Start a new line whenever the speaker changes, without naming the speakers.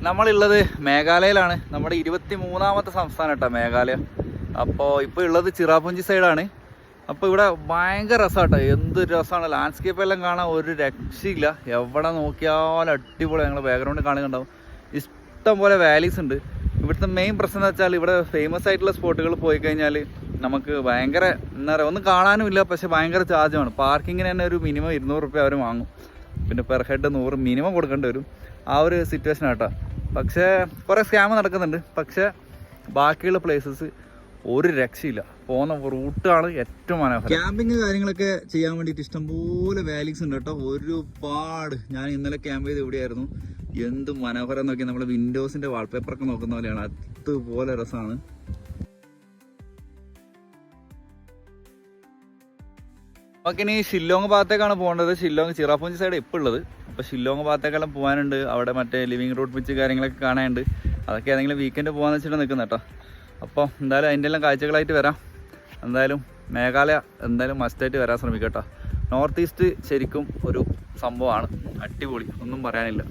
നമ്മളുള്ളത് മേഘാലയയിലാണ്. നമ്മുടെ 23ാമത്തെ സംസ്ഥാനം കേട്ടോ മേഘാലയ. അപ്പോൾ ഇപ്പോൾ ഉള്ളത് ചിറാപുഞ്ചി സൈഡാണ്. അപ്പോൾ ഇവിടെ ഭയങ്കര രസമാട്ടോ, എന്ത് രസമാണ്. ലാൻഡ്സ്കേപ്പ് എല്ലാം കാണാൻ ഒരു രക്ഷയില്ല. എവിടെ നോക്കിയാലും അടിപൊളി. ഞങ്ങൾ ബാക്ക്ഗ്രൗണ്ട് കാണുന്നുണ്ടാവും. ഇഷ്ടം പോലെ വാലീസ് ഉണ്ട്. ഇവിടുത്തെ മെയിൻ പ്രശ്നം എന്ന് വെച്ചാൽ ഇവിടെ ഫേമസ് ആയിട്ടുള്ള സ്പോട്ടുകൾ പോയി കഴിഞ്ഞാൽ നമുക്ക് ഭയങ്കര എന്താ പറയുക, ഒന്നും കാണാനും ഇല്ല. പക്ഷേ ഭയങ്കര ചാർജാണ്. പാർക്കിങ്ങിന് തന്നെ ഒരു മിനിമം 200 രൂപ അവർ വാങ്ങും. പിന്നെ പെർ ഹെഡ് 100 മിനിമം കൊടുക്കേണ്ടി വരും. ആ ഒരു സിറ്റുവേഷൻ ആട്ടോ. പക്ഷേ കുറേ സ്കാം നടക്കുന്നുണ്ട്. പക്ഷേ ബാക്കിയുള്ള പ്ലേസസ് ഒരു രക്ഷയില്ല. പോകുന്ന റൂട്ടാണ് ഏറ്റവും മനോഹരം. ക്യാമ്പിങ് കാര്യങ്ങളൊക്കെ ചെയ്യാൻ വേണ്ടിയിട്ട് ഇഷ്ടംപോലെ വാലീസ് ഉണ്ട് കേട്ടോ, ഒരുപാട്. ഞാൻ ഇന്നലെ ക്യാമ്പ് ചെയ്ത് എവിടെയായിരുന്നു, എന്ത് മനോഹരം നോക്കിയാൽ നമ്മുടെ വിൻഡോസിൻ്റെ വാൾപേപ്പറൊക്കെ നോക്കുന്ന പോലെയാണ്. അതുപോലെ രസമാണ്. നമുക്ക് ഇനി ഷില്ലോങ് ഭാഗത്തേക്കാണ് പോകേണ്ടത്. ഷില്ലോങ് ചിറാപുഞ്ചി സൈഡ് ഇപ്പോൾ ഉള്ളത്. അപ്പോൾ ഷില്ലോങ് ഭാഗത്തേക്കെല്ലാം പോകാനുണ്ട്. അവിടെ മറ്റേ ലിവിങ് റൂട്ട് പിച്ച് കാര്യങ്ങളൊക്കെ കാണാനുണ്ട്. അതൊക്കെ ഏതെങ്കിലും വീക്കെൻഡ് പോകാമെന്ന് വെച്ചിട്ട് നിൽക്കുന്നത് കേട്ടോ. അപ്പോൾ എന്തായാലും അതിൻ്റെ എല്ലാം കാഴ്ചകളായിട്ട് വരാം. എന്തായാലും മേഘാലയ എന്തായാലും മസ്റ്റായിട്ട് വരാൻ ശ്രമിക്കാം കേട്ടോ. നോർത്ത് ഈസ്റ്റ് ശരിക്കും ഒരു സംഭവമാണ്, അടിപൊളി, ഒന്നും പറയാനില്ല.